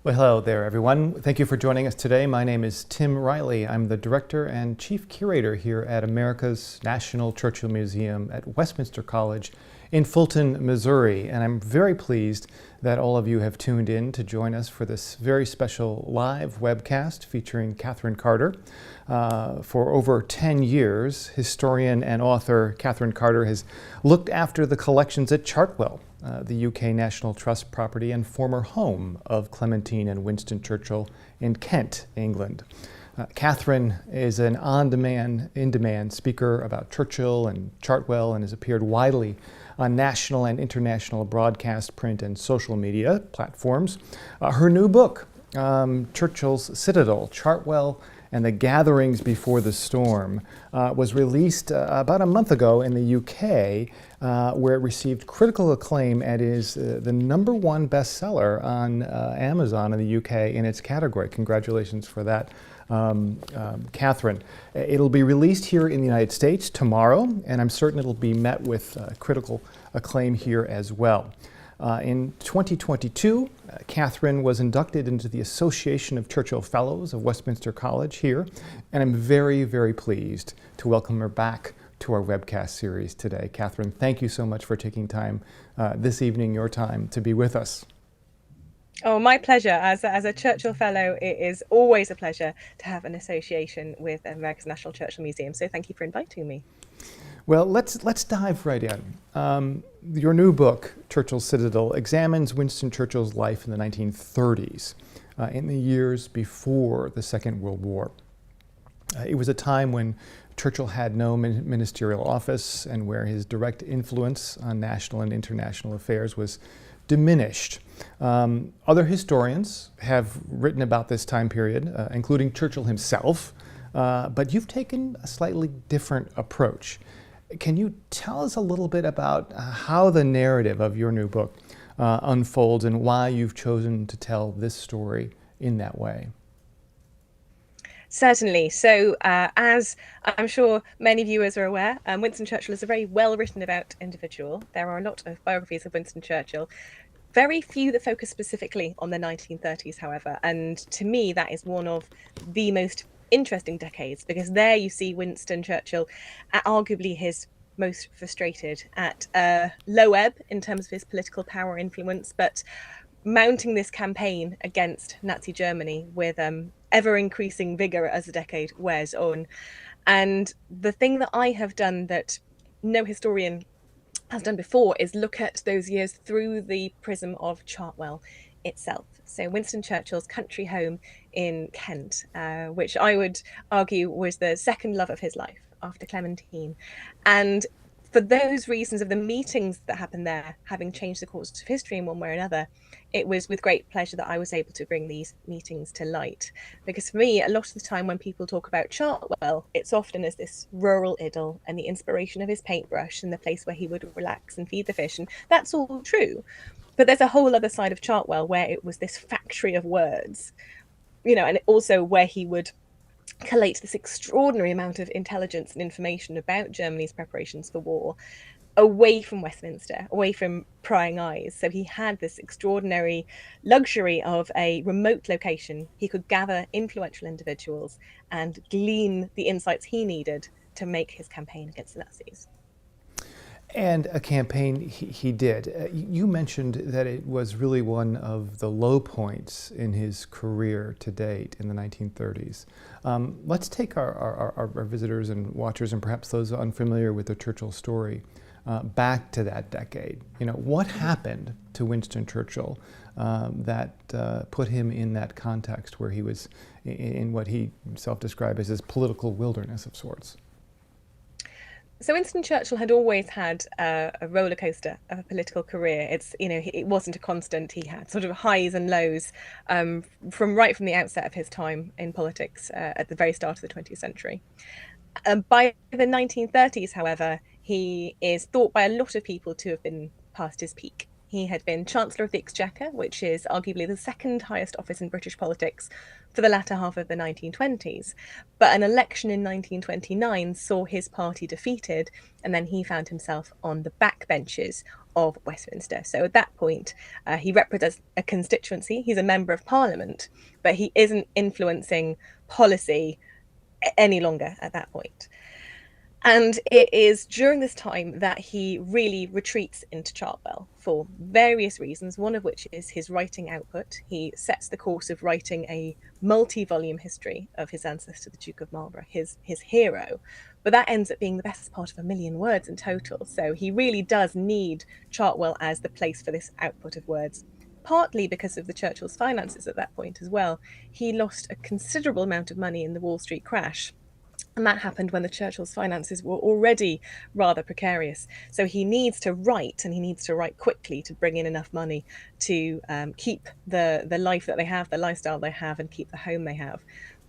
Well, hello there, everyone. Thank you for joining us today. My name is Tim Riley. I'm the director and chief curator here at America's National Churchill Museum at Westminster College in Fulton, Missouri. And I'm very pleased that all of you have tuned in to join us for this very special live webcast featuring Katherine Carter. For over 10 years, historian and author Katherine Carter has looked after the collections at Chartwell, the UK National Trust property and former home of Clementine and Winston Churchill in Kent, England. Katherine is an in-demand speaker about Churchill and Chartwell and has appeared widely on national and international broadcast, print, and social media platforms. Her new book, Churchill's Citadel, Chartwell and the Gatherings Before the Storm, was released about a month ago in the UK, where it received critical acclaim and is the #1 bestseller on Amazon in the UK in its category. Congratulations for that, Katherine. It'll be released here in the United States tomorrow, and I'm certain it'll be met with critical acclaim here as well. In 2022, Katherine was inducted into the Association of Churchill Fellows of Westminster College here, and I'm very, very pleased to welcome her back to our webcast series today. Katherine, thank you so much for taking time this evening, your time, to be with us. Oh, my pleasure. As a Churchill Fellow, it is always a pleasure to have an association with America's National Churchill Museum. So thank you for inviting me. Well, let's dive right in. Your new book, Churchill's Citadel, examines Winston Churchill's life in the 1930s, in the years before the Second World War. It was a time when Churchill had no ministerial office and where his direct influence on national and international affairs was diminished. Other historians have written about this time period, including Churchill himself, but you've taken a slightly different approach. Can you tell us a little bit about how the narrative of your new book unfolds and why you've chosen to tell this story in that way? Certainly. So as I'm sure many viewers are aware, Winston Churchill is a very well written about individual. There are a lot of biographies of Winston Churchill. Very few that focus specifically on the 1930s, however. And to me, that is one of the most interesting decades, because there you see Winston Churchill at arguably his most frustrated, at a low ebb in terms of his political power influence, but mounting this campaign against Nazi Germany with ever increasing vigor as the decade wears on. And the thing that I have done that no historian has done before is look at those years through the prism of Chartwell itself. So Winston Churchill's country home in Kent, which I would argue was the second love of his life after Clementine. And for those reasons of the meetings that happened there, having changed the course of history in one way or another, it was with great pleasure that I was able to bring these meetings to light. Because for me, a lot of the time when people talk about Chartwell, it's often as this rural idyll and the inspiration of his paintbrush and the place where he would relax and feed the fish. And that's all true. But there's a whole other side of Chartwell where it was this factory of words, and also where he would collate this extraordinary amount of intelligence and information about Germany's preparations for war away from Westminster, away from prying eyes. So he had this extraordinary luxury of a remote location. He could gather influential individuals and glean the insights he needed to make his campaign against the Nazis. And a campaign he did. You mentioned that it was really one of the low points in his career to date in the 1930s. Let's take our visitors and watchers, and perhaps those unfamiliar with the Churchill story, back to that decade. What happened to Winston Churchill that put him in that context where he was in what he himself described as his political wilderness of sorts? So Winston Churchill had always had a roller coaster of a political career. It wasn't a constant. He had sort of highs and lows from the outset of his time in politics at the very start of the 20th century. By the 1930s, however, he is thought by a lot of people to have been past his peak. He had been Chancellor of the Exchequer, which is arguably the second highest office in British politics, for the latter half of the 1920s. But an election in 1929 saw his party defeated, and then he found himself on the backbenches of Westminster. So at that point, he represents a constituency. He's a member of Parliament, but he isn't influencing policy any longer at that point. And it is during this time that he really retreats into Chartwell for various reasons, one of which is his writing output. He sets the course of writing a multi-volume history of his ancestor, the Duke of Marlborough, his hero. But that ends up being the best part of 1,000,000 words in total. So he really does need Chartwell as the place for this output of words, partly because of the Churchill's finances at that point as well. He lost a considerable amount of money in the Wall Street crash. And that happened when the Churchill's finances were already rather precarious. So he needs to write, and he needs to write quickly to bring in enough money to keep the life that they have, the lifestyle they have, and keep the home they have.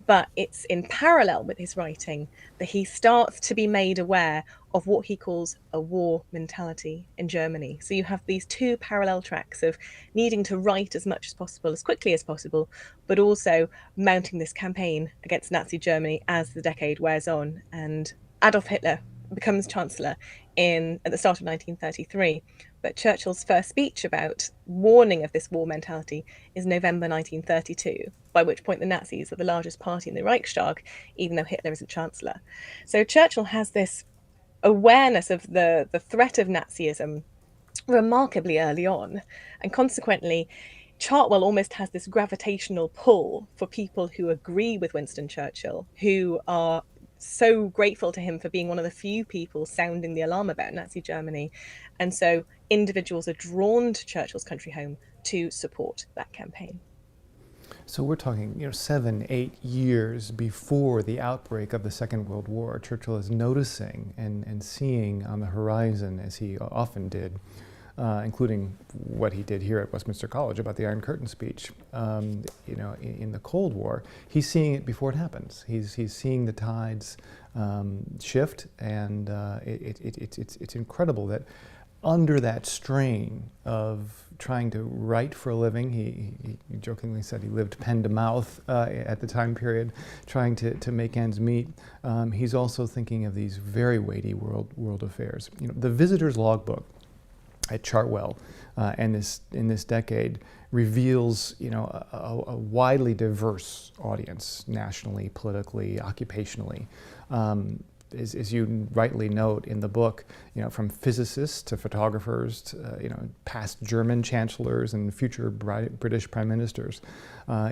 But it's in parallel with his writing that he starts to be made aware of what he calls a war mentality in Germany. So you have these two parallel tracks of needing to write as much as possible, as quickly as possible, but also mounting this campaign against Nazi Germany as the decade wears on. And Adolf Hitler becomes Chancellor at the start of 1933. But Churchill's first speech about warning of this war mentality is November 1932, by which point the Nazis are the largest party in the Reichstag, even though Hitler isn't Chancellor. So Churchill has this awareness of the threat of Nazism remarkably early on, and consequently Chartwell almost has this gravitational pull for people who agree with Winston Churchill, who are so grateful to him for being one of the few people sounding the alarm about Nazi Germany. And so individuals are drawn to Churchill's country home to support that campaign. So we're talking, 7, 8 years before the outbreak of the Second World War. Churchill is noticing and seeing on the horizon, as he often did, including what he did here at Westminster College about the Iron Curtain speech. In the Cold War, he's seeing it before it happens. He's seeing the tides shift, and it's incredible that under that strain of trying to write for a living, he jokingly said he lived pen to mouth at the time period, trying to make ends meet. He's also thinking of these very weighty world affairs. The visitor's logbook at Chartwell in this decade reveals a widely diverse audience, nationally, politically, occupationally. As you rightly note in the book, from physicists to photographers to past German chancellors and future British prime ministers,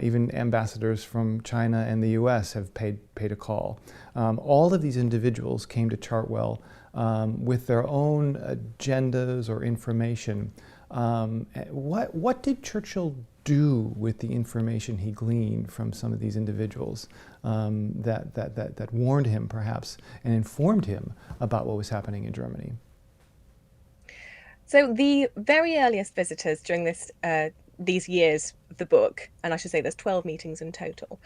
even ambassadors from China and the U.S. have paid a call. All of these individuals came to Chartwell with their own agendas or information. What did Churchill do with the information he gleaned from some of these individuals that warned him, perhaps, and informed him about what was happening in Germany? So the very earliest visitors during these years of the book, and I should say there's 12 meetings in total,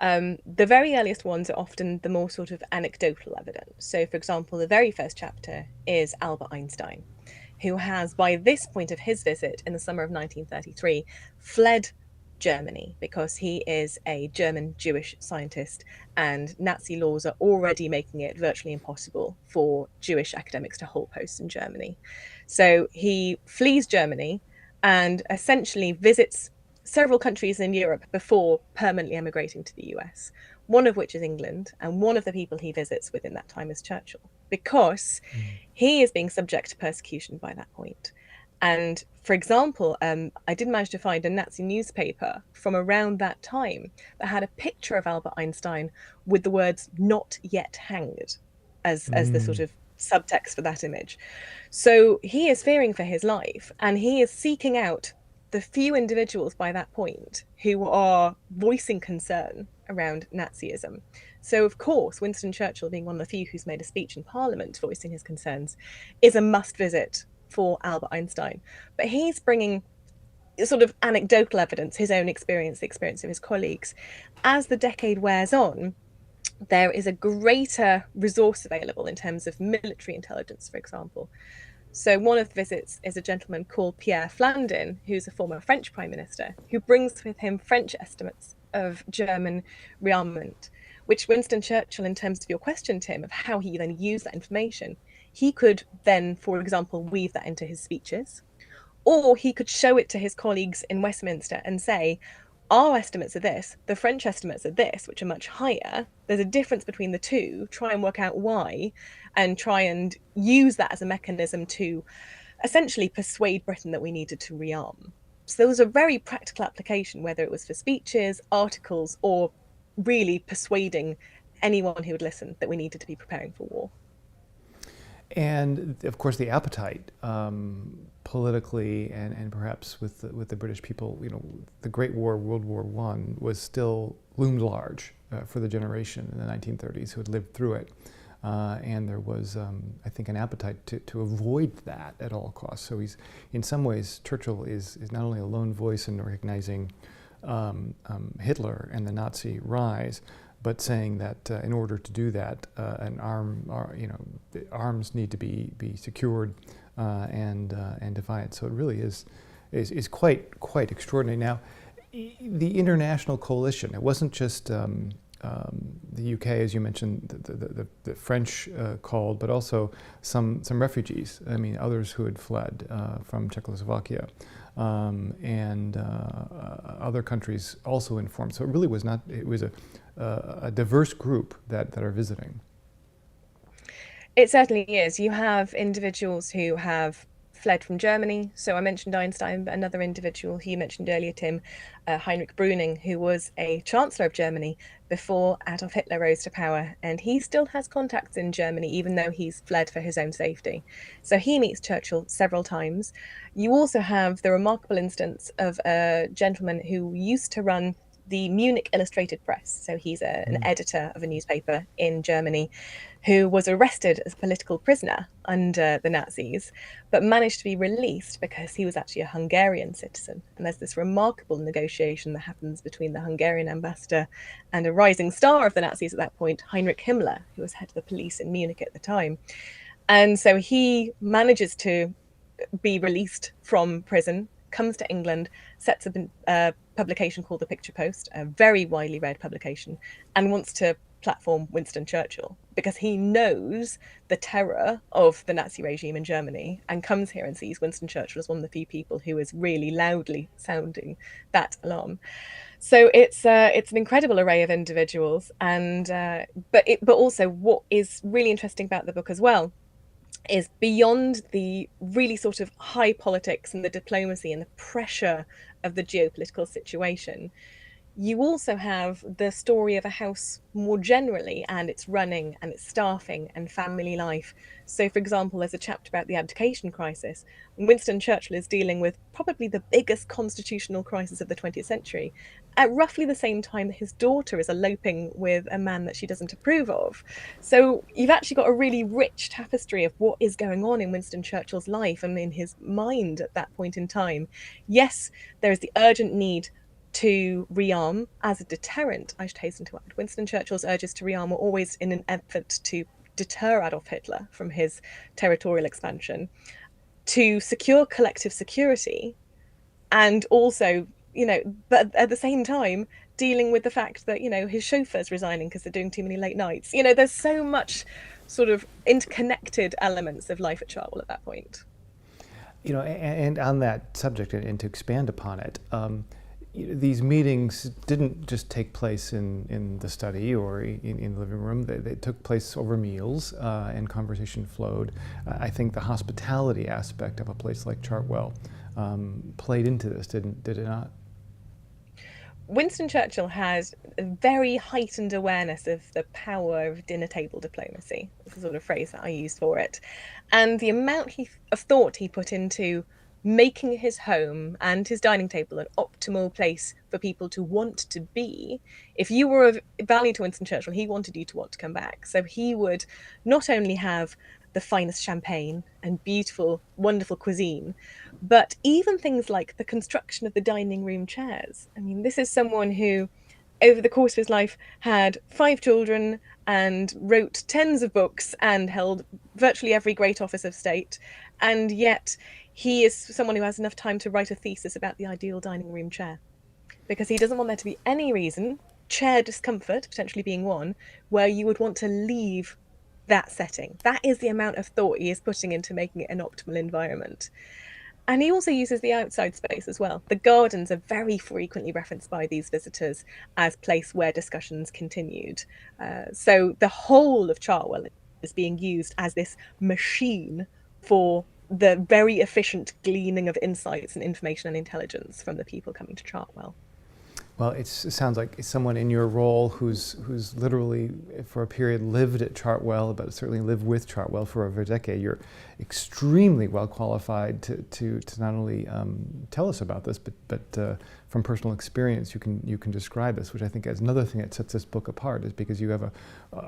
the very earliest ones are often the more sort of anecdotal evidence. So, for example, the very first chapter is Albert Einstein, who has, by this point of his visit in the summer of 1933, fled Germany because he is a German Jewish scientist, and Nazi laws are already making it virtually impossible for Jewish academics to hold posts in Germany. So he flees Germany and essentially visits several countries in Europe before permanently emigrating to the US, one of which is England, and one of the people he visits within that time is Churchill, because he is being subject to persecution by that point. And for example, I did manage to find a Nazi newspaper from around that time that had a picture of Albert Einstein with the words "not yet hanged" as the sort of subtext for that image. So he is fearing for his life, and he is seeking out the few individuals by that point who are voicing concern around Nazism. So, of course, Winston Churchill, being one of the few who's made a speech in Parliament voicing his concerns, is a must visit for Albert Einstein. But he's bringing sort of anecdotal evidence, his own experience, the experience of his colleagues. As the decade wears on, there is a greater resource available in terms of military intelligence, for example. So one of the visits is a gentleman called Pierre Flandin, who's a former French prime minister, who brings with him French estimates of German rearmament, which Winston Churchill, in terms of your question, Tim, of how he then used that information, he could then, for example, weave that into his speeches, or he could show it to his colleagues in Westminster and say, our estimates are this, the French estimates are this, which are much higher. There's a difference between the two. Try and work out why, and try and use that as a mechanism to essentially persuade Britain that we needed to rearm. So there was a very practical application, whether it was for speeches, articles, or really persuading anyone who would listen that we needed to be preparing for war. And of course, the appetite politically and perhaps with the British people, the Great War, World War I, was still loomed large for the generation in the 1930s who had lived through it. And there was, I think, an appetite to avoid that at all costs. So he's, in some ways, Churchill is not only a lone voice in recognizing Hitler and the Nazi rise, but saying that in order to do that, arms need to be secured and defiant. So it really is quite extraordinary. Now, the international coalition, it wasn't just the UK, as you mentioned, the French called, but also some refugees. I mean, others who had fled from Czechoslovakia, and other countries also informed. So it really was not. It was a diverse group that are visiting. It certainly is. You have individuals who have fled from Germany. So I mentioned Einstein, but another individual who you mentioned earlier, Tim, Heinrich Brüning, who was a chancellor of Germany before Adolf Hitler rose to power. And he still has contacts in Germany, even though he's fled for his own safety. So he meets Churchill several times. You also have the remarkable instance of a gentleman who used to run the Munich Illustrated Press. So he's an editor of a newspaper in Germany, who was arrested as a political prisoner under the Nazis, but managed to be released because he was actually a Hungarian citizen. And there's this remarkable negotiation that happens between the Hungarian ambassador and a rising star of the Nazis at that point, Heinrich Himmler, who was head of the police in Munich at the time. And so he manages to be released from prison, comes to England, sets up a publication called The Picture Post, a very widely read publication, and wants to platform Winston Churchill because he knows the terror of the Nazi regime in Germany and comes here and sees Winston Churchill as one of the few people who is really loudly sounding that alarm. So it's an incredible array of individuals, and but also what is really interesting about the book as well is beyond the really sort of high politics and the diplomacy and the pressure of the geopolitical situation, you also have the story of a house more generally, and its running and its staffing and family life. So, for example, there's a chapter about the abdication crisis. Winston Churchill is dealing with probably the biggest constitutional crisis of the 20th century. At roughly the same time, his daughter is eloping with a man that she doesn't approve of. So you've actually got a really rich tapestry of what is going on in Winston Churchill's life and in his mind at that point in time. Yes, there is the urgent need to rearm as a deterrent, I should hasten to add. Winston Churchill's urges to rearm were always in an effort to deter Adolf Hitler from his territorial expansion, to secure collective security, and also, but at the same time, dealing with the fact that, his chauffeur's resigning because they're doing too many late nights. There's so much sort of interconnected elements of life at Chartwell at that point. And on that subject, and to expand upon it, these meetings didn't just take place in the study or in the living room. They took place over meals, and conversation flowed. I think the hospitality aspect of a place like Chartwell played into this, did it not? Winston Churchill has a very heightened awareness of the power of dinner table diplomacy. That's the sort of phrase that I used for it. And the amount of thought he put into making his home and his dining table an optimal place for people to want to be. If you were of value to Winston Churchill, he wanted you to want to come back. So he would not only have the finest champagne and beautiful, wonderful cuisine, but even things like the construction of the dining room chairs. I mean, this is someone who, over the course of his life, had 5 children and wrote tens of books and held virtually every great office of state, and yet he is someone who has enough time to write a thesis about the ideal dining room chair, because he doesn't want there to be any reason, chair discomfort potentially being one, where you would want to leave that setting. That is the amount of thought he is putting into making it an optimal environment. And he also uses the outside space as well. The gardens are very frequently referenced by these visitors as place where discussions continued. So the whole of Chartwell is being used as this machine for the very efficient gleaning of insights and information and intelligence from the people coming to Chartwell. Well, it sounds like someone in your role who's literally, for a period, lived at Chartwell, but certainly lived with Chartwell for over a decade. You're extremely well qualified to not only tell us about this, but from personal experience, you can describe this, which I think is another thing that sets this book apart, is because you have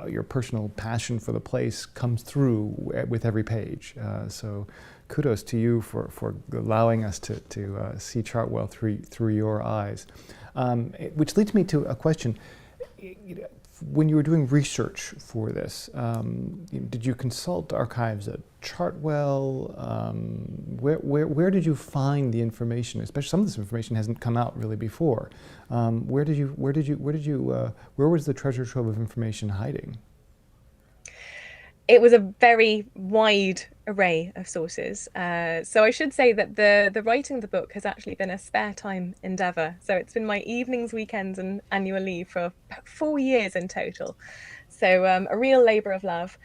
your personal passion for the place comes through with every page. So kudos to you for allowing us to see Chartwell through your eyes. Which leads me to a question. When you were doing research for this, did you consult archives at Chartwell? Where did you find the information? Especially some of this information hasn't come out really before. Where was the treasure trove of information hiding? It was a very wide array of sources. So I should say that the writing of the book has actually been a spare time endeavour. So it's been my evenings, weekends and annual leave for 4 years in total. So a real labour of love.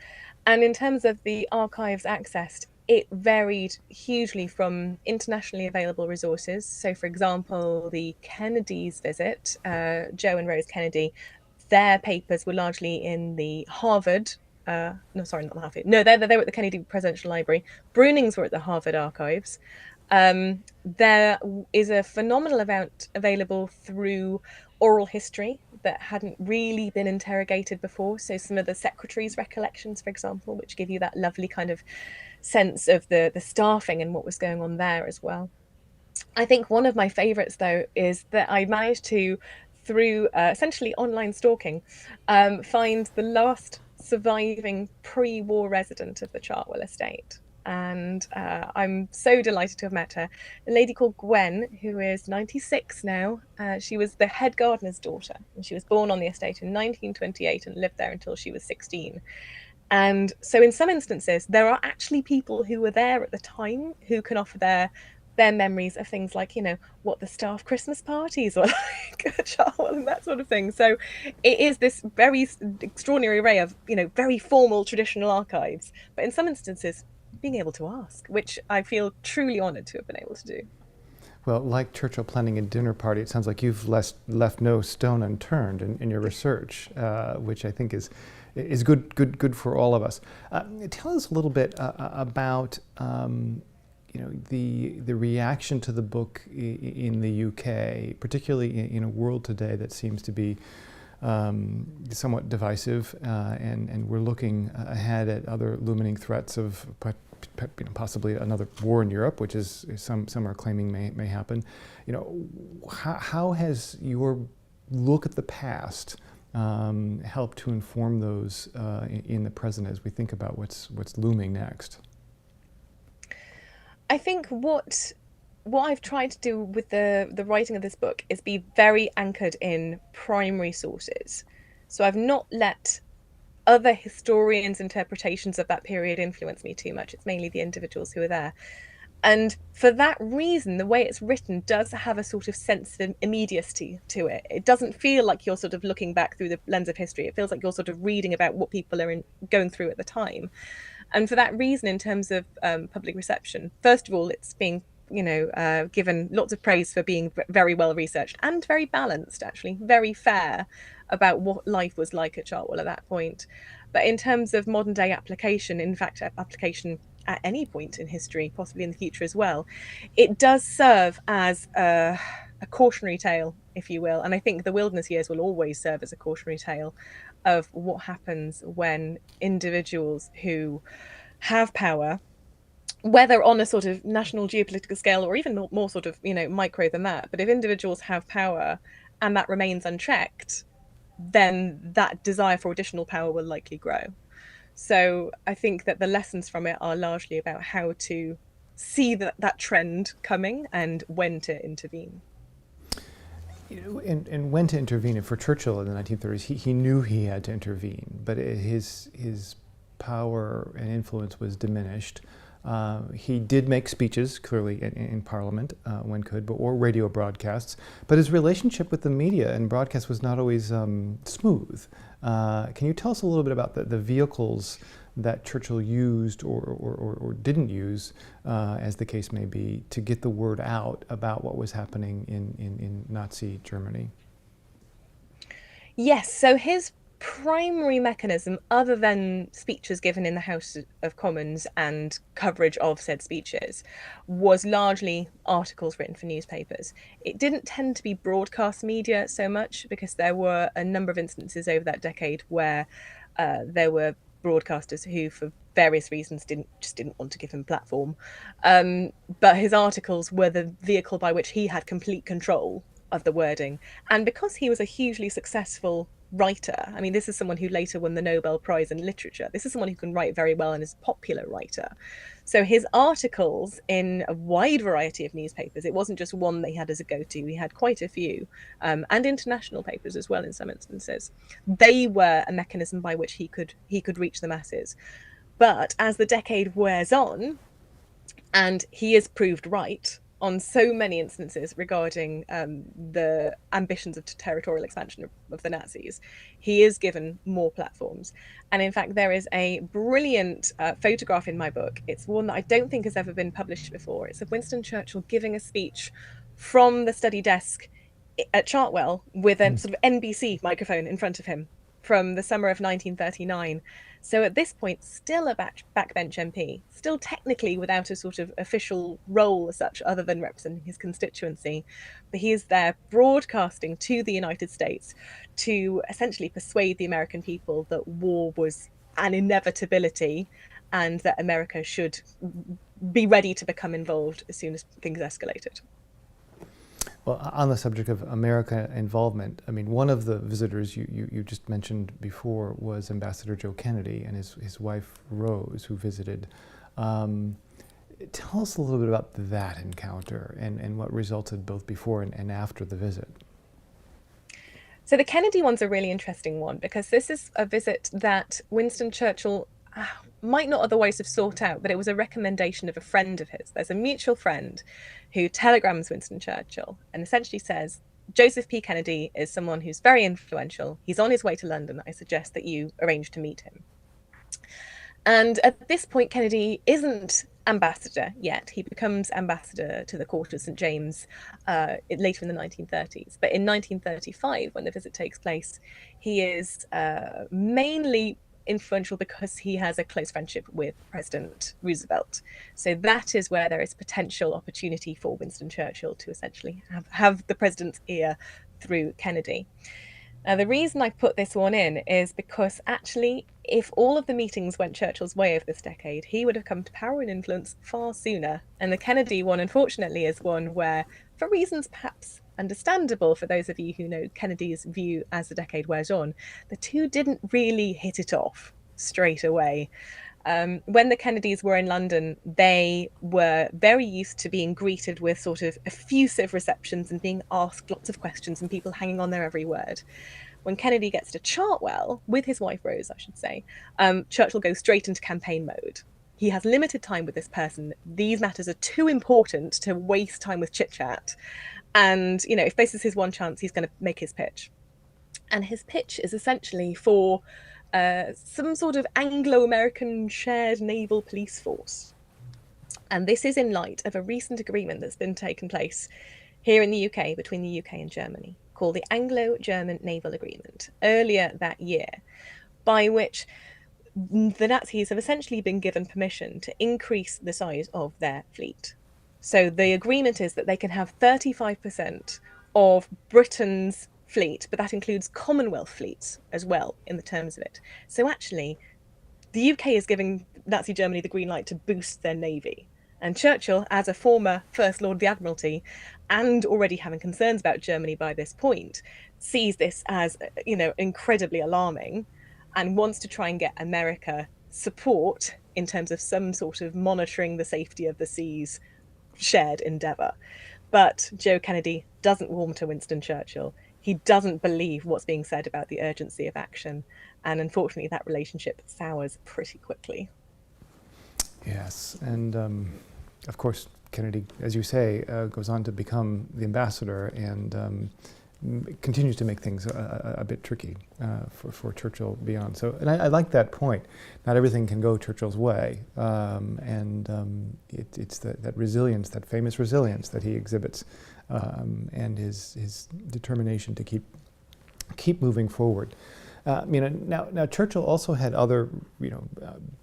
And in terms of the archives accessed, it varied hugely from internationally available resources. So for example, the Kennedy's visit, Joe and Rose Kennedy, their papers were largely in the Harvard no, sorry, not the Harvard. No, they were at the Kennedy Presidential Library. Brunings were at the Harvard Archives. There is a phenomenal amount available through oral history that hadn't really been interrogated before. So some of the secretary's recollections, for example, which give you that lovely kind of sense of the staffing and what was going on there as well. I think one of my favorites, though, is that I managed to, through essentially online stalking, find the last surviving pre-war resident of the Chartwell estate. And I'm so delighted to have met her. A lady called Gwen, who is 96 now. She was the head gardener's daughter, and she was born on the estate in 1928 and lived there until she was 16. And so in some instances, there are actually people who were there at the time who can offer their memories of things like, what the staff Christmas parties were like at Chartwell and that sort of thing. So it is this very extraordinary array of, very formal traditional archives, but in some instances, being able to ask, which I feel truly honoured to have been able to do. Well, like Churchill planning a dinner party, it sounds like you've left no stone unturned in your research, which I think is good for all of us. Tell us a little bit about the reaction to the book in the UK, particularly in a world today that seems to be somewhat divisive, and we're looking ahead at other looming threats of possibly another war in Europe, which is some are claiming may happen. How has your look at the past helped to inform those in the present as we think about what's looming next? I think what I've tried to do with the writing of this book is be very anchored in primary sources. So I've not let other historians' interpretations of that period influence me too much. It's mainly the individuals who are there. And for that reason, the way it's written does have a sort of sense of immediacy to it. It doesn't feel like you're sort of looking back through the lens of history. It feels like you're sort of reading about what people are going through at the time. And for that reason, in terms of public reception, first of all, it's being, given lots of praise for being very well researched and very balanced, actually, very fair about what life was like at Chartwell at that point. But in terms of modern day application, in fact, application at any point in history, possibly in the future as well, it does serve as a cautionary tale, if you will. And I think the wilderness years will always serve as a cautionary tale of what happens when individuals who have power, whether on a sort of national geopolitical scale or even more sort of, micro than that, but if individuals have power and that remains unchecked, then that desire for additional power will likely grow. So I think that the lessons from it are largely about how to see that trend coming and when to intervene. And when to intervene. And for Churchill in the 1930s, he knew he had to intervene, but his power and influence was diminished. He did make speeches, clearly, in Parliament when could, or radio broadcasts. But his relationship with the media and broadcast was not always smooth. Can you tell us a little bit about the vehicles that Churchill used or didn't use, as the case may be, to get the word out about what was happening in Nazi Germany? Yes, so his primary mechanism, other than speeches given in the House of Commons and coverage of said speeches, was largely articles written for newspapers. It didn't tend to be broadcast media so much, because there were a number of instances over that decade where there were broadcasters who, for various reasons, didn't want to give him a platform. But his articles were the vehicle by which he had complete control of the wording. And because he was a hugely successful writer, I mean, this is someone who later won the Nobel Prize in Literature. This is someone who can write very well and is a popular writer. So his articles in a wide variety of newspapers, it wasn't just one that he had as a go-to, he had quite a few, and international papers as well in some instances. They were a mechanism by which he could reach the masses. But as the decade wears on, and he is proved right on so many instances regarding the ambitions of territorial expansion of the Nazis, he is given more platforms. And in fact, there is a brilliant photograph in my book. It's one that I don't think has ever been published before. It's of Winston Churchill giving a speech from the study desk at Chartwell with a sort of NBC microphone in front of him from the summer of 1939. So at this point, still a backbench MP, still technically without a sort of official role as such, other than representing his constituency. But he is there broadcasting to the United States to essentially persuade the American people that war was an inevitability and that America should be ready to become involved as soon as things escalated. Well, on the subject of America involvement, I mean, one of the visitors you just mentioned before was Ambassador Joe Kennedy and his wife Rose, who visited. Tell us a little bit about that encounter and what resulted both before and after the visit. So the Kennedy one's a really interesting one, because this is a visit that Winston Churchill might not otherwise have sought out, but it was a recommendation of a friend of his. There's a mutual friend who telegrams Winston Churchill and essentially says, Joseph P. Kennedy is someone who's very influential. He's on his way to London. I suggest that you arrange to meet him. And at this point, Kennedy isn't ambassador yet. He becomes ambassador to the court of St. James later in the 1930s. But in 1935, when the visit takes place, he is mainly influential because he has a close friendship with President Roosevelt. So that is where there is potential opportunity for Winston Churchill to essentially have the president's ear through Kennedy. Now, the reason I put this one in is because actually, if all of the meetings went Churchill's way over this decade, he would have come to power and influence far sooner. And the Kennedy one, unfortunately, is one where, for reasons perhaps understandable for those of you who know Kennedy's view as the decade wears on, the two didn't really hit it off straight away. When the Kennedys were in London, they were very used to being greeted with sort of effusive receptions and being asked lots of questions and people hanging on their every word. When Kennedy gets to Chartwell, with his wife Rose, I should say, Churchill goes straight into campaign mode. He has limited time with this person. These matters are too important to waste time with chit-chat. And, you know, if this is his one chance, he's going to make his pitch. And his pitch is essentially for some sort of Anglo-American shared naval police force. And this is in light of a recent agreement that's been taken place here in the UK between the UK and Germany, called the Anglo-German Naval Agreement, earlier that year, by which the Nazis have essentially been given permission to increase the size of their fleet. So the agreement is that they can have 35% of Britain's fleet, but that includes Commonwealth fleets as well in the terms of it. So actually, the UK is giving Nazi Germany the green light to boost their navy. And Churchill, as a former First Lord of the Admiralty, and already having concerns about Germany by this point, sees this as, you know, incredibly alarming and wants to try and get America support in terms of some sort of monitoring the safety of the seas shared endeavour. But Joe Kennedy doesn't warm to Winston Churchill. He doesn't believe what's being said about the urgency of action. And unfortunately, that relationship sours pretty quickly. Yes, and of course, Kennedy, as you say, goes on to become the ambassador and continues to make things a bit tricky for Churchill beyond. So, and I like that point. Not everything can go Churchill's way, it's that resilience, that famous resilience that he exhibits, and his determination to keep moving forward. Now Churchill also had other,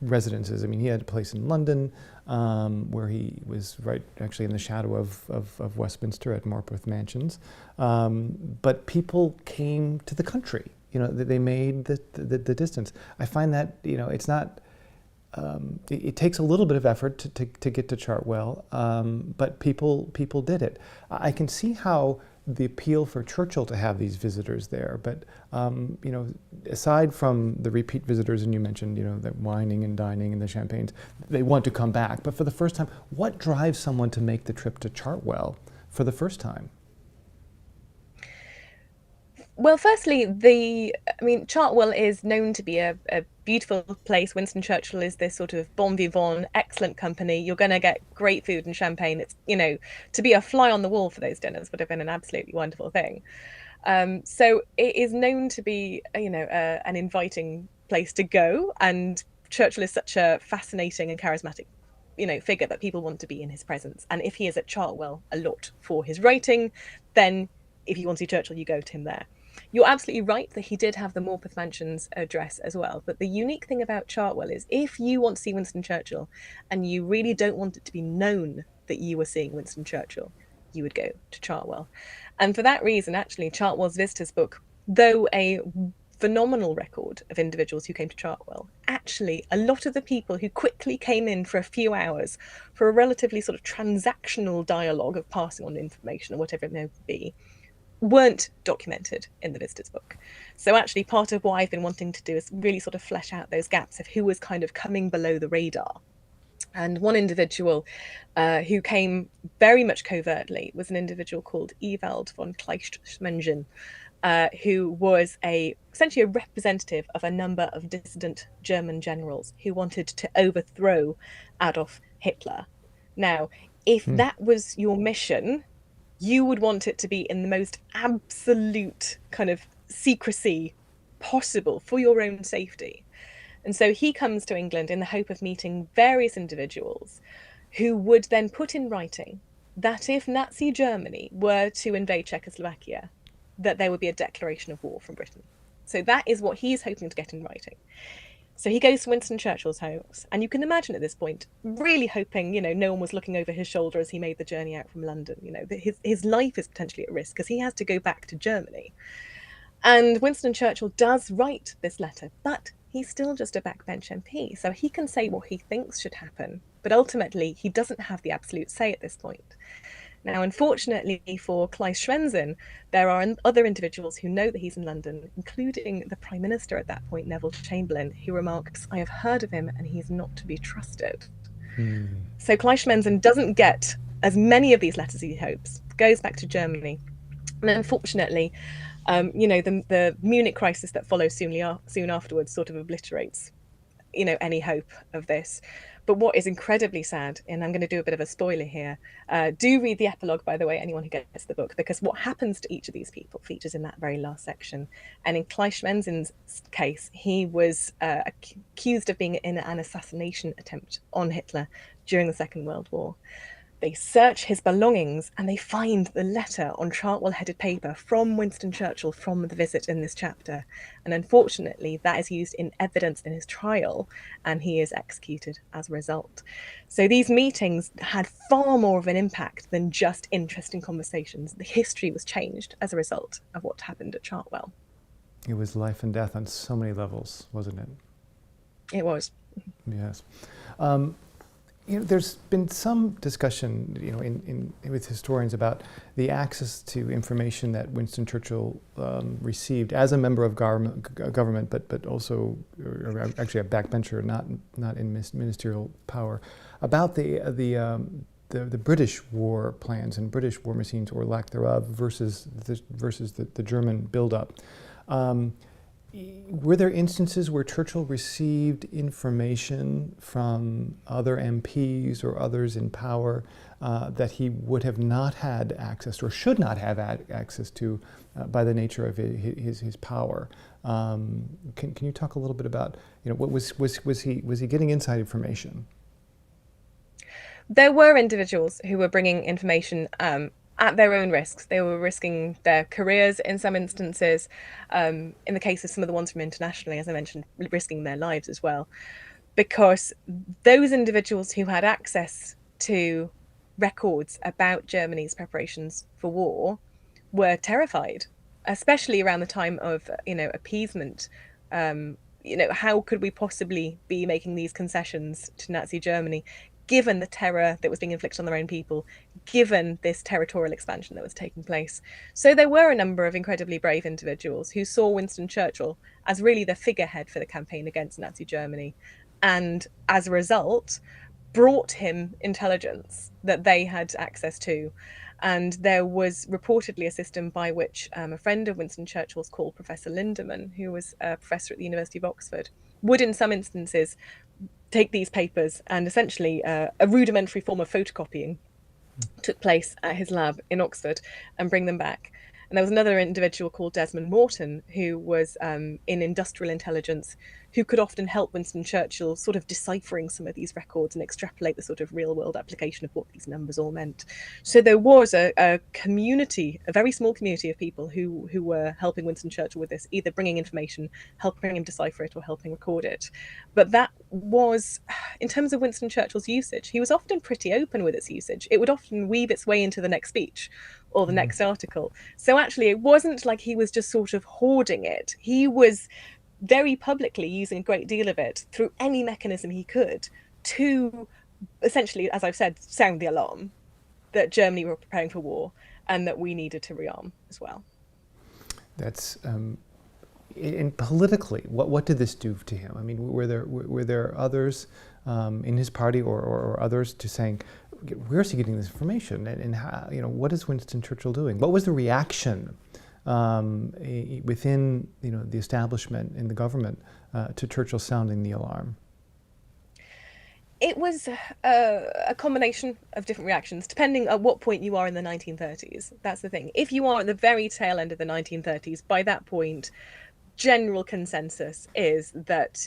residences. I mean, he had a place in London, where he was right actually in the shadow of Westminster at Morpeth Mansions. But people came to the country. They made the distance. I find that it's not. It takes a little bit of effort to get to Chartwell, but people did it. I can see how the appeal for Churchill to have these visitors there, but aside from the repeat visitors, and you mentioned the wining and dining and the champagnes, they want to come back. But for the first time, what drives someone to make the trip to Chartwell for the first time? Well, firstly, Chartwell is known to be a beautiful place. Winston Churchill is this sort of bon vivant, excellent company. You're going to get great food and champagne. It's, to be a fly on the wall for those dinners would have been an absolutely wonderful thing. So it is known to be, an inviting place to go. And Churchill is such a fascinating and charismatic, figure that people want to be in his presence. And if he is at Chartwell a lot for his writing, then if you want to see Churchill, you go to him there. You're absolutely right that he did have the Morpeth Mansions address as well. But the unique thing about Chartwell is if you want to see Winston Churchill and you really don't want it to be known that you were seeing Winston Churchill, you would go to Chartwell. And for that reason, actually, Chartwell's visitors book, though a phenomenal record of individuals who came to Chartwell, actually, a lot of the people who quickly came in for a few hours for a relatively sort of transactional dialogue of passing on information or whatever it may be, weren't documented in the visitors book. So actually part of what I've been wanting to do is really sort of flesh out those gaps of who was kind of coming below the radar. And one individual who came very much covertly was an individual called Ewald von Kleistmengen, who was essentially a representative of a number of dissident German generals who wanted to overthrow Adolf Hitler. Now, if that was your mission, you would want it to be in the most absolute kind of secrecy possible for your own safety. And so he comes to England in the hope of meeting various individuals who would then put in writing that if Nazi Germany were to invade Czechoslovakia, that there would be a declaration of war from Britain. So that is what he's hoping to get in writing. So he goes to Winston Churchill's house, and you can imagine at this point, really hoping, no one was looking over his shoulder as he made the journey out from London, that his life is potentially at risk because he has to go back to Germany. And Winston Churchill does write this letter, but he's still just a backbench MP, so he can say what he thinks should happen, but ultimately he doesn't have the absolute say at this point. Now, unfortunately for Kleistmengen, there are other individuals who know that he's in London, including the Prime Minister at that point, Neville Chamberlain, who remarks, "I have heard of him and he's not to be trusted." So Kleistmengen doesn't get as many of these letters as he hopes, goes back to Germany. And unfortunately, the Munich crisis that follows soon afterwards sort of obliterates, any hope of this. But what is incredibly sad, and I'm going to do a bit of a spoiler here, do read the epilogue, by the way, anyone who gets the book, because what happens to each of these people features in that very last section. And in Kleistmengen's case, he was accused of being in an assassination attempt on Hitler during the Second World War. They search his belongings and they find the letter on Chartwell-headed paper from Winston Churchill from the visit in this chapter. And unfortunately, that is used in evidence in his trial, and he is executed as a result. So these meetings had far more of an impact than just interesting conversations. The history was changed as a result of what happened at Chartwell. It was life and death on so many levels, wasn't it? It was. Yes. There's been some discussion, with historians about the access to information that Winston Churchill received as a member of government, but also actually a backbencher, not in ministerial power, about the British war plans and British war machines or lack thereof versus the German buildup. Were there instances where Churchill received information from other MPs or others in power that he would have not had access to or should not have access to by the nature of his power? Can you talk a little bit about, what was he getting inside information? There were individuals who were bringing information at their own risks. They were risking their careers in some instances. In the case of some of the ones from internationally, as I mentioned, risking their lives as well. Because those individuals who had access to records about Germany's preparations for war were terrified, especially around the time of, appeasement. How could we possibly be making these concessions to Nazi Germany, given the terror that was being inflicted on their own people, given this territorial expansion that was taking place? So there were a number of incredibly brave individuals who saw Winston Churchill as really the figurehead for the campaign against Nazi Germany, and as a result, brought him intelligence that they had access to. And there was reportedly a system by which a friend of Winston Churchill's called Professor Lindemann, who was a professor at the University of Oxford, would in some instances take these papers, and essentially a rudimentary form of photocopying took place at his lab in Oxford, and bring them back. And there was another individual called Desmond Morton, who was in industrial intelligence, who could often help Winston Churchill sort of deciphering some of these records and extrapolate the sort of real world application of what these numbers all meant. So there was a community, a very small community of people who were helping Winston Churchill with this, either bringing information, helping him decipher it, or helping record it. But that was, in terms of Winston Churchill's usage, he was often pretty open with its usage. It would often weave its way into the next speech or the next article. So actually, it wasn't like he was just sort of hoarding it. He was very publicly using a great deal of it through any mechanism he could to essentially, as I've said, sound the alarm that Germany were preparing for war and that we needed to rearm as well. That's and politically, what did this do to him? I mean, were there others in his party or others to saying, where is he getting this information, and how, what is Winston Churchill doing? What was the reaction within the establishment in the government to Churchill sounding the alarm? It was a combination of different reactions, depending at what point you are in the 1930s. That's the thing. If you are at the very tail end of the 1930s, by that point, general consensus is that,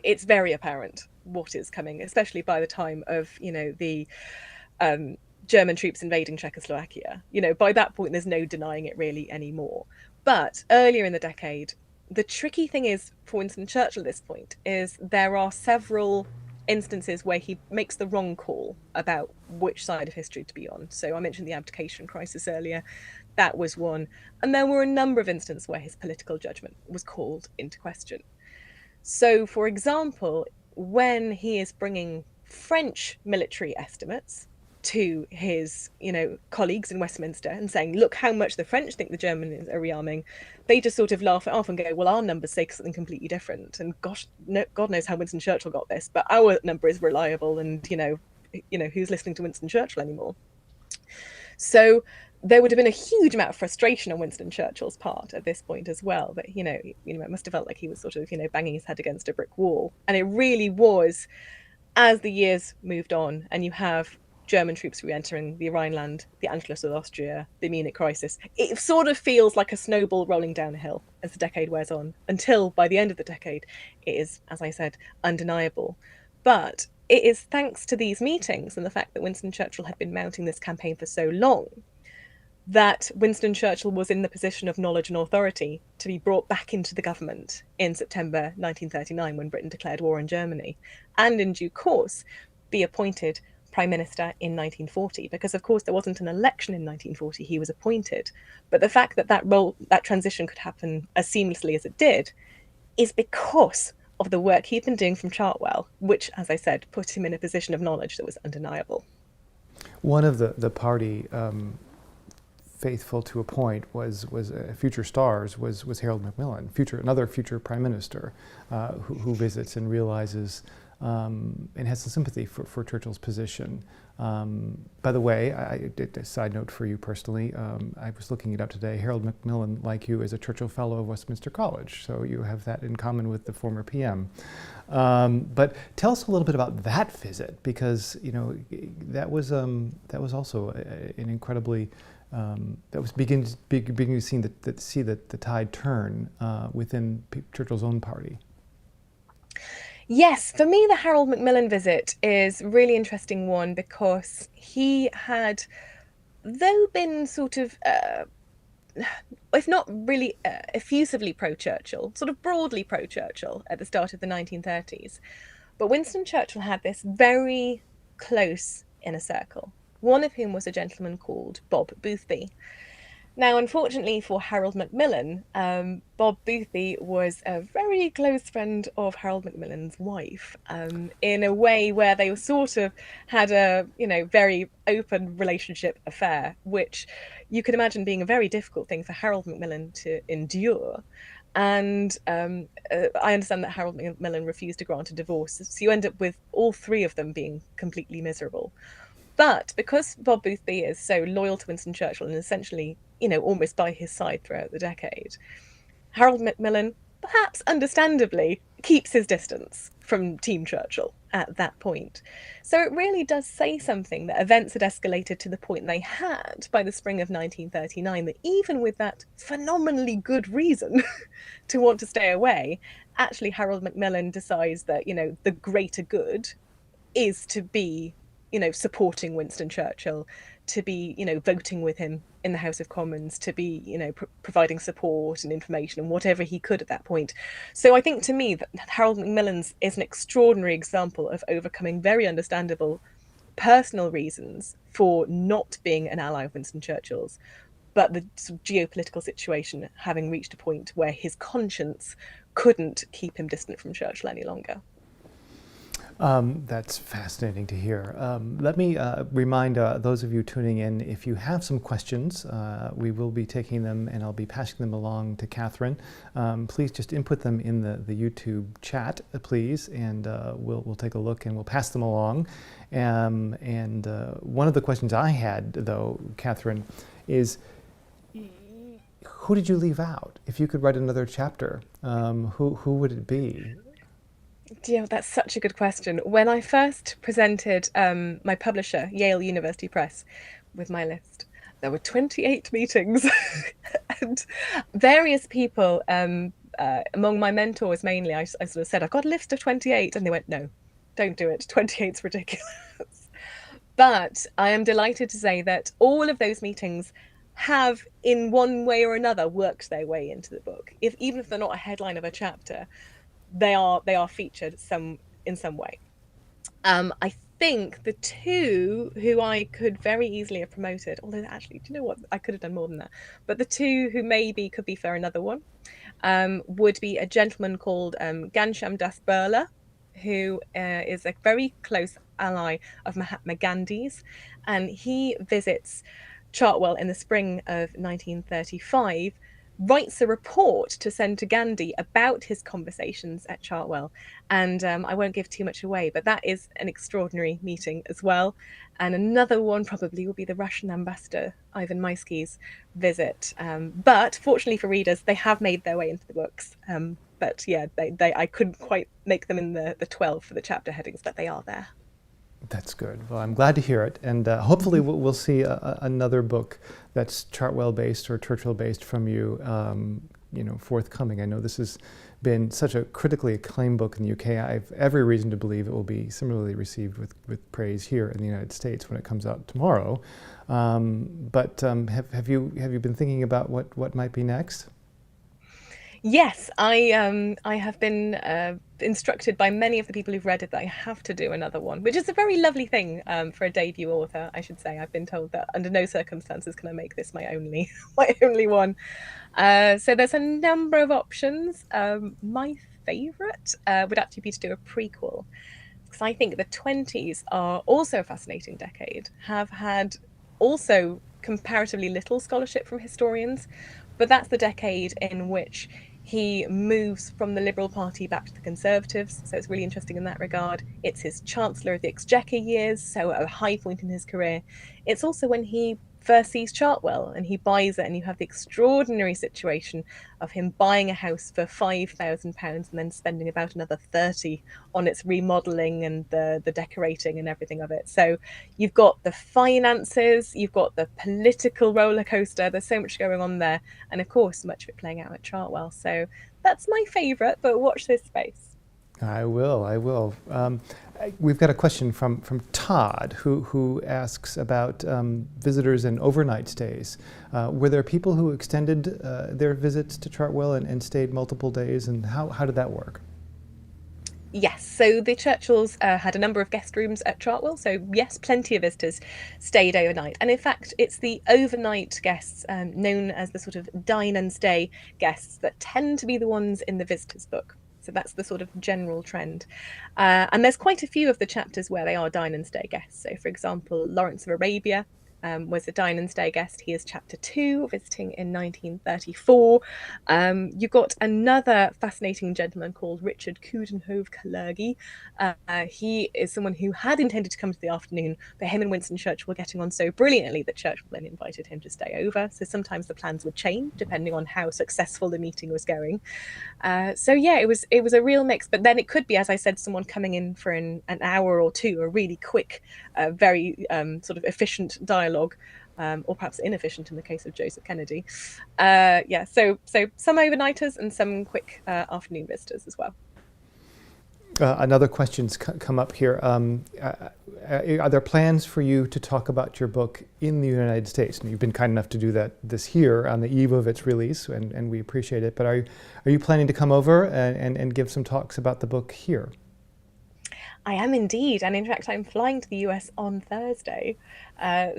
it's very apparent what is coming, especially by the time of, the German troops invading Czechoslovakia. By that point, there's no denying it really anymore. But earlier in the decade, the tricky thing is for Winston Churchill at this point is there are several instances where he makes the wrong call about which side of history to be on. So I mentioned the abdication crisis earlier. That was one. And there were a number of instances where his political judgment was called into question. So, for example, when he is bringing French military estimates to his, colleagues in Westminster and saying, look how much the French think the Germans are rearming, they just sort of laugh it off and go, well, our numbers say something completely different. And gosh, God knows how Winston Churchill got this, but our number is reliable, and, who's listening to Winston Churchill anymore? So there would have been a huge amount of frustration on Winston Churchill's part at this point as well, that, it must have felt like he was sort of, banging his head against a brick wall. And it really was, as the years moved on, and you have German troops re-entering the Rhineland, the Anschluss with Austria, the Munich crisis, it sort of feels like a snowball rolling down a hill as the decade wears on, until by the end of the decade, it is, as I said, undeniable. But it is thanks to these meetings and the fact that Winston Churchill had been mounting this campaign for so long that Winston Churchill was in the position of knowledge and authority to be brought back into the government in September 1939, when Britain declared war on Germany, and in due course be appointed Prime Minister in 1940, because of course there wasn't an election in 1940, he was appointed. But the fact that that transition could happen as seamlessly as it did is because of the work he'd been doing from Chartwell, which, as I said, put him in a position of knowledge that was undeniable. One of the party faithful to a point was future stars was Harold Macmillan, another future prime minister, who visits and realizes and has some sympathy for Churchill's position. By the way, a side note for you personally, I was looking it up today. Harold Macmillan, like you, is a Churchill Fellow of Westminster College, so you have that in common with the former PM. But tell us a little bit about that visit, because that was also an incredibly that was beginning to see the tide turn within Churchill's own party. Yes, for me, the Harold Macmillan visit is a really interesting one because he had, though been sort of, if not really effusively pro-Churchill, sort of broadly pro-Churchill at the start of the 1930s. But Winston Churchill had this very close inner circle, one of whom was a gentleman called Bob Boothby. Now, unfortunately for Harold Macmillan, Bob Boothby was a very close friend of Harold Macmillan's wife, in a way where they sort of had a, very open relationship affair, which you could imagine being a very difficult thing for Harold Macmillan to endure. And I understand that Harold Macmillan refused to grant a divorce, so you end up with all three of them being completely miserable. But because Bob Boothby is so loyal to Winston Churchill and essentially, almost by his side throughout the decade, Harold Macmillan, perhaps understandably, keeps his distance from Team Churchill at that point. So it really does say something that events had escalated to the point they had by the spring of 1939, that even with that phenomenally good reason to want to stay away, actually Harold Macmillan decides that, the greater good is to be supporting Winston Churchill, to be, voting with him in the House of Commons, to be, providing support and information and whatever he could at that point. So I think, to me, that Harold Macmillan's is an extraordinary example of overcoming very understandable personal reasons for not being an ally of Winston Churchill's, but the sort of geopolitical situation having reached a point where his conscience couldn't keep him distant from Churchill any longer. That's fascinating to hear. Let me remind those of you tuning in, if you have some questions, we will be taking them and I'll be passing them along to Katherine. Please just input them in the YouTube chat, please, and we'll take a look and we'll pass them along. And one of the questions I had, though, Katherine, is who did you leave out? If you could write another chapter, who would it be? That's such a good question. When I first presented my publisher, Yale University Press, with my list, there were 28 meetings and various people, among my mentors mainly, I sort of said, I've got a list of 28, and they went, no, don't do it. 28's ridiculous. But I am delighted to say that all of those meetings have, in one way or another, worked their way into the book. Even if they're not a headline of a chapter, they are featured in some way. I think the two who I could very easily have promoted, although actually, do you know what? I could have done more than that. But the two who maybe could be for another one would be a gentleman called Ghanshyam Das Birla, who is a very close ally of Mahatma Gandhi's, and he visits Chartwell in the spring of 1935, writes a report to send to Gandhi about his conversations at Chartwell. And I won't give too much away, but that is an extraordinary meeting as well. And another one probably will be the Russian ambassador, Ivan Maisky's visit. But fortunately for readers, they have made their way into the books. But yeah, I couldn't quite make them in the 12 for the chapter headings, but they are there. That's good. Well, I'm glad to hear it, and hopefully we'll see another book that's Chartwell-based or Churchill-based from you, forthcoming. I know this has been such a critically acclaimed book in the UK. I have every reason to believe it will be similarly received with praise here in the United States when it comes out tomorrow. But have you been thinking about what might be next? Yes, I have been instructed by many of the people who've read it that I have to do another one, which is a very lovely thing for a debut author, I should say. I've been told that under no circumstances can I make this my only one. So there's a number of options. My favourite would actually be to do a prequel, because I think the 20s are also a fascinating decade, have had also comparatively little scholarship from historians, but that's the decade in which He moves from the Liberal Party back to the Conservatives, so it's really interesting in that regard. It's his Chancellor of the Exchequer years, so at a high point in his career. It's also when he first sees Chartwell and he buys it, and you have the extraordinary situation of him buying a house for £5,000 and then spending about another 30 on its remodelling and the decorating and everything of it. So you've got the finances, you've got the political roller coaster, there's so much going on there, and of course much of it playing out at Chartwell. So that's my favourite, but watch this space. I will. We've got a question from Todd, who asks about visitors and overnight stays. Were there people who extended their visits to Chartwell and stayed multiple days, and how did that work? Yes, so the Churchills had a number of guest rooms at Chartwell, so yes, plenty of visitors stayed overnight. And in fact, it's the overnight guests, known as the sort of dine and stay guests, that tend to be the ones in the visitors book. So that's the sort of general trend. And there's quite a few of the chapters where they are dine and stay guests. So for example, Lawrence of Arabia was a dine and stay guest. He is chapter 2, visiting in 1934. You've got another fascinating gentleman called Richard Coudenhove Kalergi. He is someone who had intended to come to the afternoon, but him and Winston Churchill were getting on so brilliantly that Churchill then invited him to stay over. So sometimes the plans would change depending on how successful the meeting was going. So yeah, it was a real mix. But then it could be, as I said, someone coming in for an hour or two, a really quick, very sort of efficient dialogue. Or perhaps inefficient in the case of Joseph Kennedy. So some overnighters and some quick afternoon visitors as well. Another question's come up here. Are there plans for you to talk about your book in the United States? And you've been kind enough to do that this year on the eve of its release, and we appreciate it. But are you planning to come over and give some talks about the book here? I am indeed, and in fact I'm flying to the US on Thursday,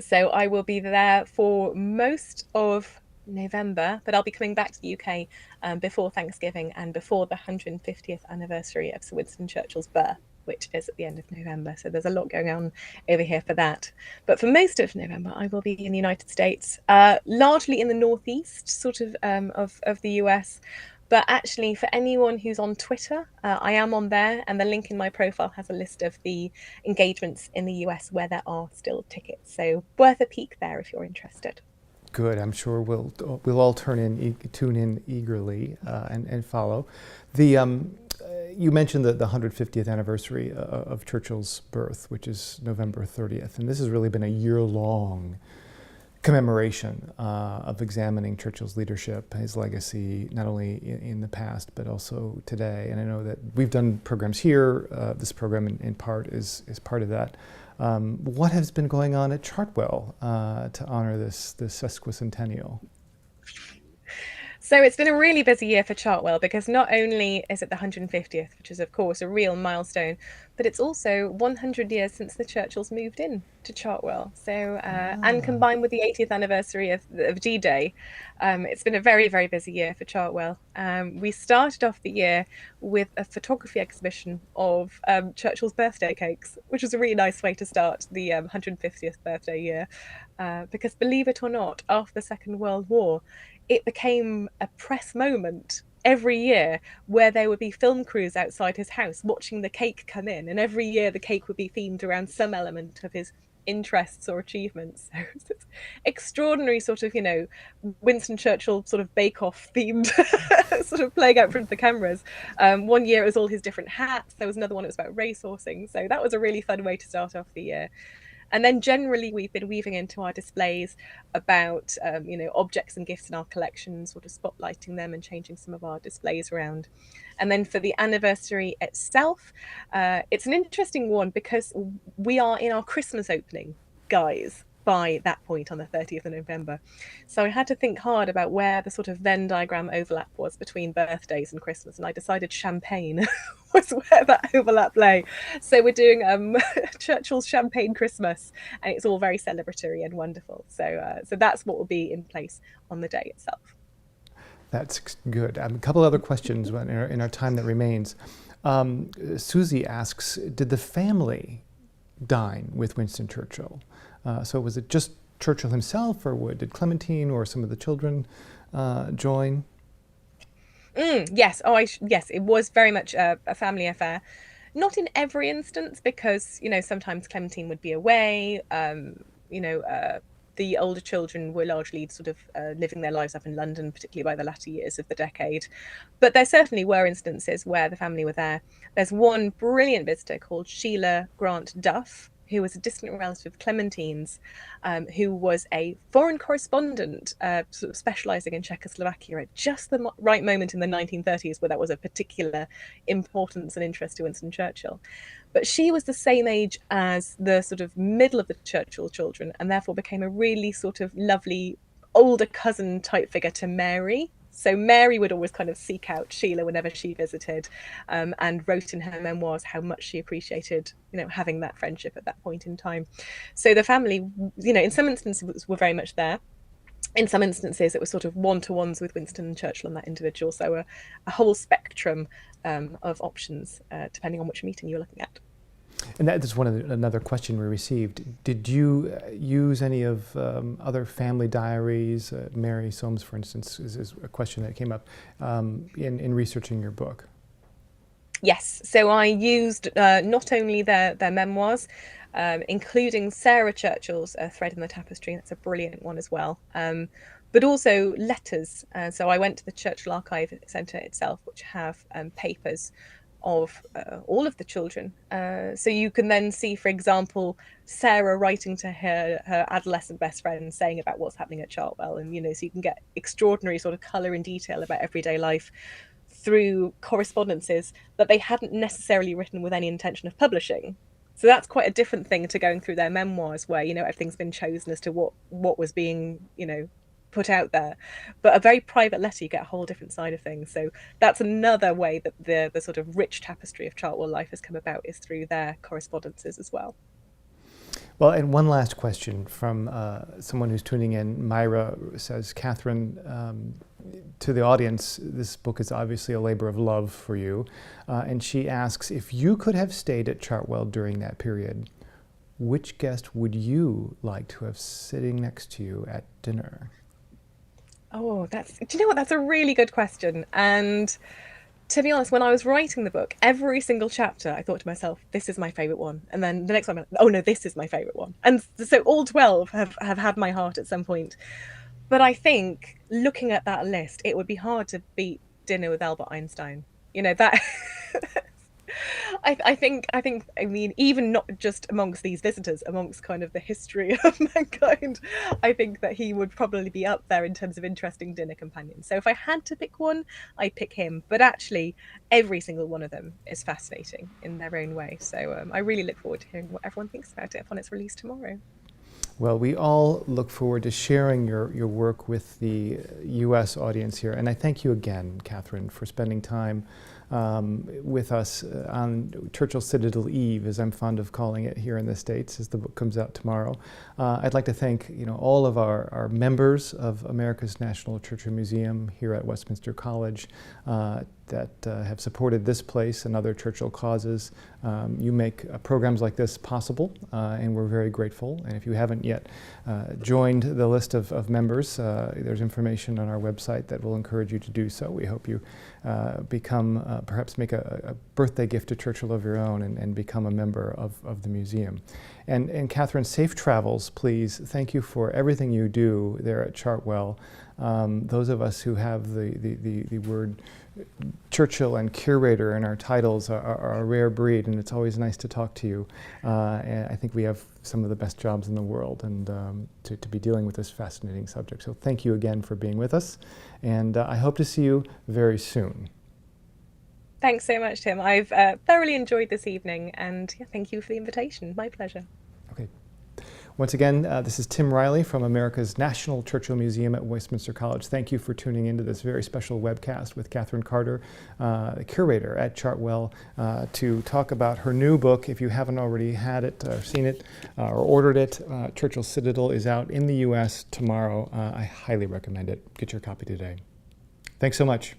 so I will be there for most of November, but I'll be coming back to the UK before Thanksgiving and before the 150th anniversary of Sir Winston Churchill's birth, which is at the end of November, so there's a lot going on over here for that. But for most of November I will be in the United States, largely in the northeast sort of the US. But actually, for anyone who's on Twitter, I am on there, and the link in my profile has a list of the engagements in the US where there are still tickets. So worth a peek there if you're interested. Good. I'm sure we'll all tune in eagerly and follow. You mentioned the 150th anniversary of Churchill's birth, which is November 30th, and this has really been a year-long commemoration of examining Churchill's leadership, his legacy, not only in the past but also today. And I know that we've done programs here. This program, in part, is part of that. What has been going on at Chartwell to honor this sesquicentennial? So it's been a really busy year for Chartwell, because not only is it the 150th, which is of course a real milestone, but it's also 100 years since the Churchills moved in to Chartwell. So and combined with the 80th anniversary of D-Day, it's been a very, very busy year for Chartwell. We started off the year with a photography exhibition of Churchill's birthday cakes, which was a really nice way to start the 150th birthday year, because believe it or not, after the Second World War, it became a press moment every year where there would be film crews outside his house watching the cake come in, and every year the cake would be themed around some element of his interests or achievements. So it's extraordinary sort of, Winston Churchill sort of bake-off themed sort of playing out in front of the cameras. One year it was all his different hats. There was another one that was about racehorsing. So that was a really fun way to start off the year. And then generally we've been weaving into our displays about, objects and gifts in our collection, sort of spotlighting them and changing some of our displays around. And then for the anniversary itself, it's an interesting one because we are in our Christmas opening, guys, by that point on the 30th of November. So I had to think hard about where the sort of Venn diagram overlap was between birthdays and Christmas, and I decided Champagne was where that overlap lay. So we're doing Churchill's Champagne Christmas, and it's all very celebratory and wonderful. So that's what will be in place on the day itself. That's good. A couple other questions in our time that remains. Susie asks, did the family dine with Winston Churchill? So was it just Churchill himself, or did Clementine or some of the children join? Yes. Oh, yes. It was very much a family affair. Not in every instance, because sometimes Clementine would be away. You know, the older children were largely sort of living their lives up in London, particularly by the latter years of the decade. But there certainly were instances where the family were there. There's one brilliant visitor called Sheila Grant Duff, who was a distant relative of Clementine's, who was a foreign correspondent, sort of specialising in Czechoslovakia at just the right moment in the 1930s, where that was of particular importance and interest to Winston Churchill. But she was the same age as the sort of middle of the Churchill children, and therefore became a really sort of lovely older cousin type figure to Mary. So Mary would always kind of seek out Sheila whenever she visited, and wrote in her memoirs how much she appreciated, having that friendship at that point in time. So the family, in some instances were very much there. In some instances, it was sort of one-to-ones with Winston and Churchill and that individual. So a whole spectrum of options, depending on which meeting you're looking at. And that is another question we received. Did you use any of other family diaries? Mary Soames, for instance, is a question that came up in researching your book. Yes. So I used not only their memoirs, including Sarah Churchill's Thread in the Tapestry. That's a brilliant one as well. But also letters. So I went to the Churchill Archive Centre itself, which have papers of all of the children. So you can then see, for example, Sarah writing to her adolescent best friend saying about what's happening at Chartwell. And, so you can get extraordinary sort of colour and detail about everyday life through correspondences that they hadn't necessarily written with any intention of publishing. So that's quite a different thing to going through their memoirs where, everything's been chosen as to what was being, put out there. But a very private letter, you get a whole different side of things. So that's another way that the sort of rich tapestry of Chartwell life has come about, is through their correspondences as well. Well, and one last question from someone who's tuning in. Myra says, Katherine, to the audience, this book is obviously a labor of love for you. And she asks, if you could have stayed at Chartwell during that period, which guest would you like to have sitting next to you at dinner? Oh, do you know what? That's a really good question. And to be honest, when I was writing the book, every single chapter, I thought to myself, this is my favourite one. And then the next one, oh no, this is my favourite one. And so all 12 have had my heart at some point. But I think, looking at that list, it would be hard to beat Dinner with Albert Einstein. That... I think, even not just amongst these visitors, amongst kind of the history of mankind, I think that he would probably be up there in terms of interesting dinner companions. So if I had to pick one, I'd pick him. But actually, every single one of them is fascinating in their own way. So I really look forward to hearing what everyone thinks about it upon its release tomorrow. Well, we all look forward to sharing your work with the U.S. audience here. And I thank you again, Katherine, for spending time with us on Churchill Citadel Eve, as I'm fond of calling it here in the States, as the book comes out tomorrow. I'd like to thank all of our members of America's National Churchill Museum here at Westminster College that have supported this place and other Churchill causes. You make programs like this possible, and we're very grateful. And if you haven't yet joined the list of members, there's information on our website that will encourage you to do so. We hope you perhaps make a birthday gift to Churchill of your own and become a member of the museum. And Katherine, safe travels, please. Thank you for everything you do there at Chartwell. Those of us who have the word Churchill and curator in our titles are a rare breed, and it's always nice to talk to you. And I think we have some of the best jobs in the world, and to be dealing with this fascinating subject. So thank you again for being with us, and I hope to see you very soon. Thanks so much, Tim. I've thoroughly enjoyed this evening, and thank you for the invitation. My pleasure. Okay. Once again, this is Tim Riley from America's National Churchill Museum at Westminster College. Thank you for tuning into this very special webcast with Katherine Carter, the curator at Chartwell, to talk about her new book. If you haven't already had it or seen it or ordered it, Churchill Citadel is out in the U.S. tomorrow. I highly recommend it. Get your copy today. Thanks so much.